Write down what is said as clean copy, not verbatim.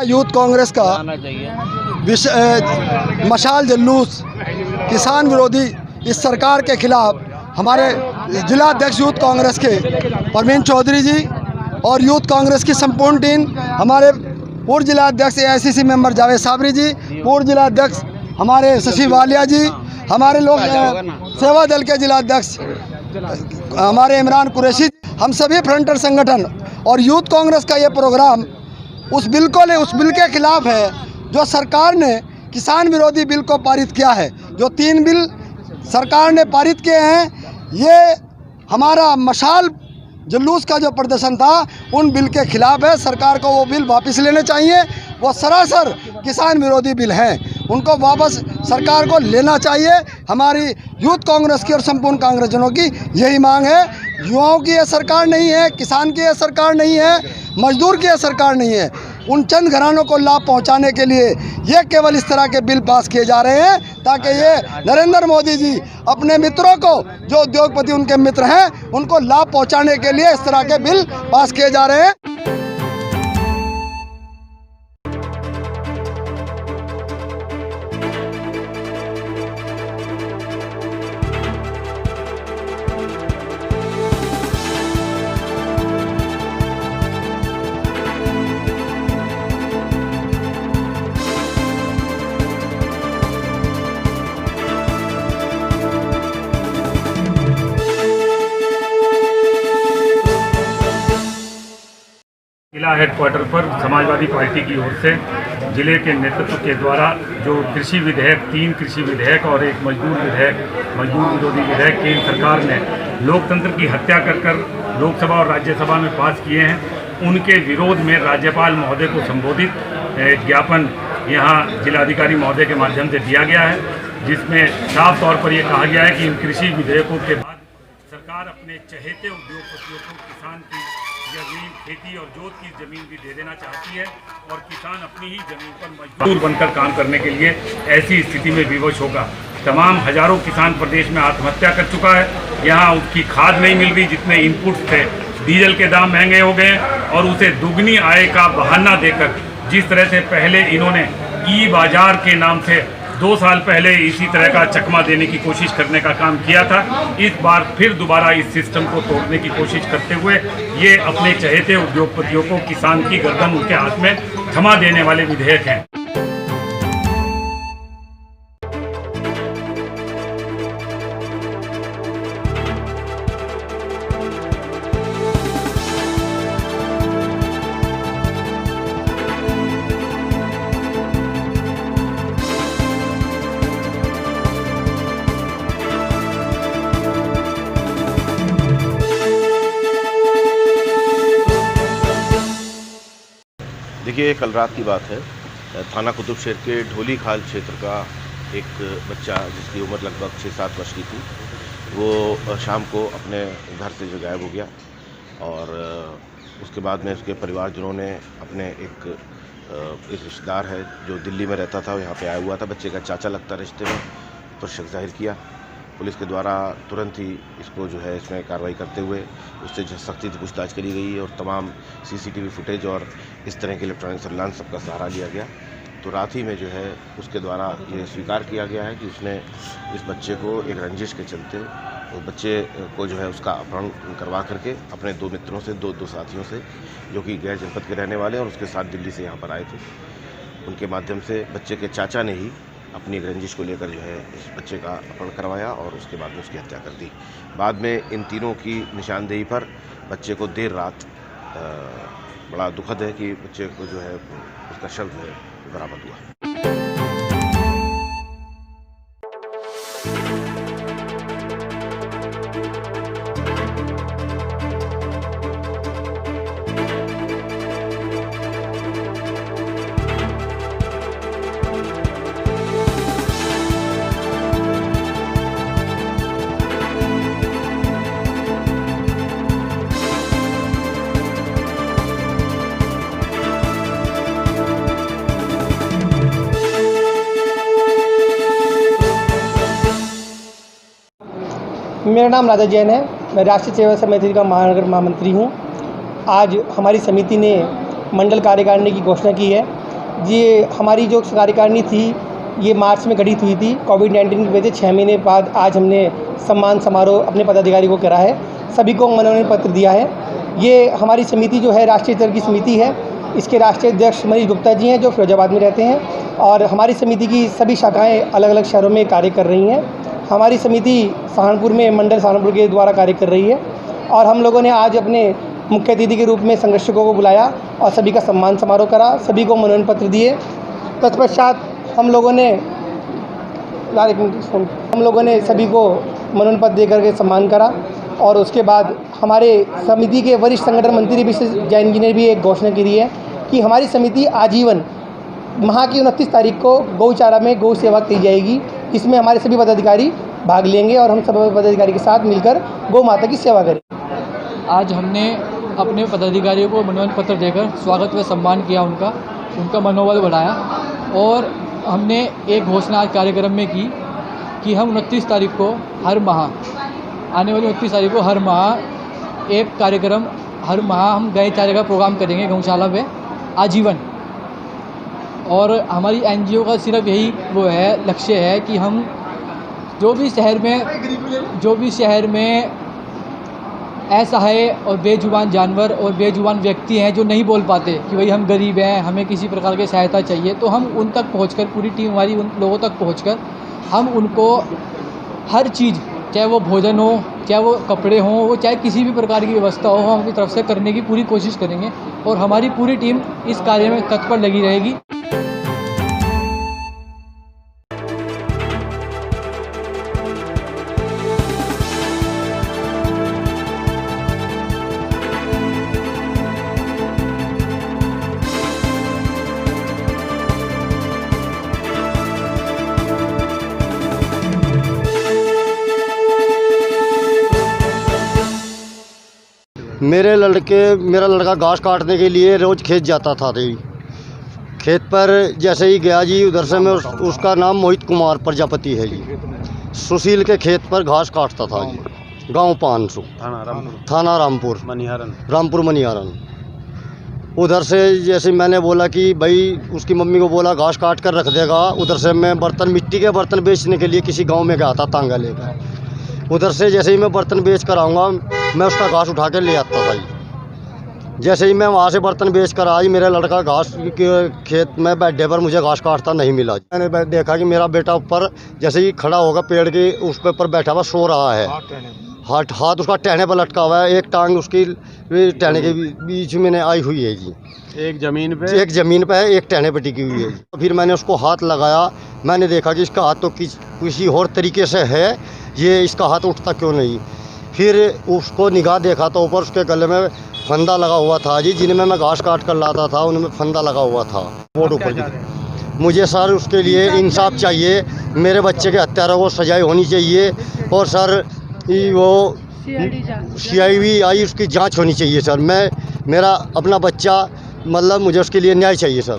Youth Congress का मशाल जुलूस किसान विरोधी इस सरकार के खिलाफ हमारे जिला अध्यक्ष यूथ कांग्रेस के परवीन चौधरी जी और यूथ कांग्रेस की संपूर्ण टीम, हमारे पूर्व जिला अध्यक्ष AICC मेंबर जावेद साबरी जी, पूर्व जिला अध्यक्ष हमारे शशि वालिया जी, हमारे लोग सेवा दल के जिला अध्यक्ष हमारे इमरान कुरैशी, हम सभी फ्रंटर संगठन और यूथ कांग्रेस का ये प्रोग्राम उस बिल के खिलाफ है जो सरकार ने किसान विरोधी बिल को पारित किया है। जो 3 बिल सरकार ने पारित किए हैं, ये हमारा मशाल जुलूस का जो प्रदर्शन था उन बिल के खिलाफ है। सरकार को वो बिल वापस लेने चाहिए। वो सरासर किसान विरोधी बिल हैं, उनको वापस सरकार को लेना चाहिए। हमारी यूथ कांग्रेस की और संपूर्ण कांग्रेसजनों की यही मांग है। युवाओं की यह सरकार नहीं है, किसान की यह सरकार नहीं है, मजदूर की यह सरकार नहीं है। उन चंद घरानों को लाभ पहुंचाने के लिए ये केवल इस तरह के बिल पास किए जा रहे हैं ताकि ये नरेंद्र मोदी जी अपने मित्रों को, जो उद्योगपति उनके मित्र हैं, उनको लाभ पहुंचाने के लिए इस तरह के बिल पास किए जा रहे हैं। जिला हेडक्वार्टर पर समाजवादी पार्टी की ओर से जिले के नेतृत्व के द्वारा जो कृषि विधेयक, 3 कृषि विधेयक और एक मजदूर विरोधी विधेयक केंद्र सरकार ने लोकतंत्र की हत्या कर लोकसभा और राज्यसभा में पास किए हैं, उनके विरोध में राज्यपाल महोदय को संबोधित ज्ञापन यहाँ जिलाधिकारी महोदय के माध्यम से दिया गया है, जिसमें साफ तौर पर यह कहा गया है कि इन कृषि विधेयकों के बाद सरकार अपने चहेते उद्योगपतियों को किसान की जमीन, खेती और जोत की जमीन भी दे देना चाहती है और किसान अपनी ही जमीन पर मजबूर बनकर काम करने के लिए ऐसी स्थिति में विवश होगा। तमाम हजारों किसान प्रदेश में आत्महत्या कर चुका है। यहाँ उसकी खाद नहीं मिल रही, जितने इनपुट्स थे, डीजल के दाम महंगे हो गए और उसे दुगनी आय का बहाना देकर जिस तरह से पहले इन्होंने ई बाजार के नाम से 2 साल पहले इसी तरह का चकमा देने की कोशिश करने का काम किया था, इस बार फिर दोबारा इस सिस्टम को तोड़ने की कोशिश करते हुए ये अपने चहेते उद्योगपतियों को, किसान की गर्दन उनके हाथ में थमा देने वाले विधेयक हैं। देखिए, कल रात की बात है, थाना कुतुब शेर के ढोली खाल क्षेत्र का एक बच्चा जिसकी उम्र लगभग 6-7 वर्ष की थी, वो शाम को अपने घर से जो गायब हो गया और उसके बाद में उसके परिवारजनों ने अपने एक रिश्तेदार है जो दिल्ली में रहता था, यहाँ पे आया हुआ था, बच्चे का चाचा लगता रिश्ते में, तो शक जाहिर किया। पुलिस के द्वारा तुरंत ही इसको जो है इसमें कार्रवाई करते हुए उससे सख्ती से पूछताछ करी गई और तमाम CCTV फुटेज और इस तरह के इलेक्ट्रॉनिक सर्विलांस सबका सहारा लिया गया। तो रात ही में जो है उसके द्वारा ये स्वीकार किया गया है कि उसने इस बच्चे को एक रंजिश के चलते उस बच्चे को जो है उसका अपहरण करवा करके अपने 2 मित्रों से, दो साथियों से, जो कि गैर जनपद के रहने वाले और उसके साथ दिल्ली से यहाँ पर आए थे, उनके माध्यम से बच्चे के चाचा ने ही अपनी रंजिश को लेकर जो है इस बच्चे का अपहरण करवाया और उसके बाद में उसकी हत्या कर दी। बाद में इन तीनों की निशानदेही पर बच्चे को देर रात, बड़ा दुखद है कि बच्चे को जो है उसका शव जो है बरामद हुआ। मेरा नाम राजा जैन है, मैं राष्ट्रीय सेवा समिति का महानगर महामंत्री हूँ। आज हमारी समिति ने मंडल कार्यकारिणी की घोषणा की है ये हमारी जो कार्यकारिणी थी ये मार्च में गठित हुई थी। कोविड-19 की वजह से 6 महीने बाद आज हमने सम्मान समारोह अपने पदाधिकारी को करा है, सभी को मनोनयन पत्र दिया है। ये हमारी समिति जो है राष्ट्रीय स्तर की समिति है, इसके राष्ट्रीय अध्यक्ष मनीष गुप्ता जी हैं जो फिरोजाबाद में रहते हैं और हमारी समिति की सभी शाखाएँ अलग अलग शहरों में कार्य कर रही हैं। हमारी समिति सहारनपुर में मंडल सहारनपुर के द्वारा कार्य कर रही है और हम लोगों ने आज अपने मुख्य अतिथि के रूप में संरक्षकों को बुलाया और सभी का सम्मान समारोह करा, सभी को मनोनयन पत्र दिए। तत्पश्चात हम लोगों ने सभी को मनोनयन पत्र देकर के सम्मान करा और उसके बाद हमारे समिति के वरिष्ठ संगठन मंत्री विशेष जैन जी ने भी एक घोषणा की है कि हमारी समिति आजीवन माह की 29 तारीख को गौचारा में गौ सेवा की जाएगी। इसमें हमारे सभी पदाधिकारी भाग लेंगे और हम सभी पदाधिकारी के साथ मिलकर गौ माता की सेवा करेंगे। आज हमने अपने पदाधिकारियों को मनोनयन पत्र देकर स्वागत व सम्मान किया, उनका मनोबल बढ़ाया और हमने एक घोषणा आज कार्यक्रम में की कि हम 29 तारीख को हर माह, आने वाली 29 तारीख को हर माह एक कार्यक्रम, हर माह हम गाय चारे का प्रोग्राम करेंगे गौशाला में आजीवन। और हमारी एनजीओ का सिर्फ यही लक्ष्य है कि हम जो भी शहर में असहाय और बेजुबान जानवर और बेजुबान व्यक्ति हैं जो नहीं बोल पाते कि भाई हम गरीब हैं, हमें किसी प्रकार की सहायता चाहिए, तो हम उन तक पहुंचकर, पूरी टीम हमारी उन लोगों तक पहुंचकर हम उनको हर चीज़, चाहे वो भोजन हो, चाहे वो कपड़े हों, वो चाहे किसी भी प्रकार की व्यवस्था हो, हम अपनी तरफ से करने की पूरी कोशिश करेंगे और हमारी पूरी टीम इस कार्य में तत्पर लगी रहेगी। मेरा लड़का घास काटने के लिए रोज़ खेत जाता था जी। खेत पर जैसे ही गया जी, उधर से मैं उसका नाम मोहित कुमार प्रजापति है जी। सुशील के खेत पर घास काटता था जी, गांव 500, थाना रामपुर मनिहारन। उधर से जैसे मैंने बोला कि भाई उसकी मम्मी को बोला घास काट कर रख देगा, उधर से मैं मिट्टी के बर्तन बेचने के लिए किसी गाँव में गया था तांगा लेकर। उधर से जैसे ही मैं बर्तन बेच कर आऊँगा, मैं उसका घास उठा कर ले आता था जी। जैसे ही मैं वहाँ से बर्तन बेच कर आई, मेरा लड़का घास के खेत में बैठे पर मुझे घास काटता नहीं मिला। मैंने देखा कि मेरा बेटा ऊपर जैसे ही खड़ा होगा पेड़ के उस पर बैठा हुआ सो रहा है, हाथ उसका टहने पर लटका हुआ है, एक टांग उसकी टहने के बीच में आई हुई है जी। एक ज़मीन पे है, एक टहने पर टिकी हुई है जी। फिर मैंने उसको हाथ लगाया, मैंने देखा कि इसका हाथ तो किसी और तरीके से है, ये इसका हाथ उठता क्यों नहीं। फिर उसको निगाह देखा तो ऊपर उसके गले में फंदा लगा हुआ था जी, जिनमें मैं घास काट कर लाता था उनमें फंदा लगा हुआ था। बोर्ड ऊपर मुझे सर उसके लिए इंसाफ चाहिए, मेरे बच्चे के हत्यारों को सजाई होनी चाहिए और सर वो CID उसकी जांच होनी चाहिए सर। मेरा अपना बच्चा, मतलब मुझे उसके लिए न्याय चाहिए सर।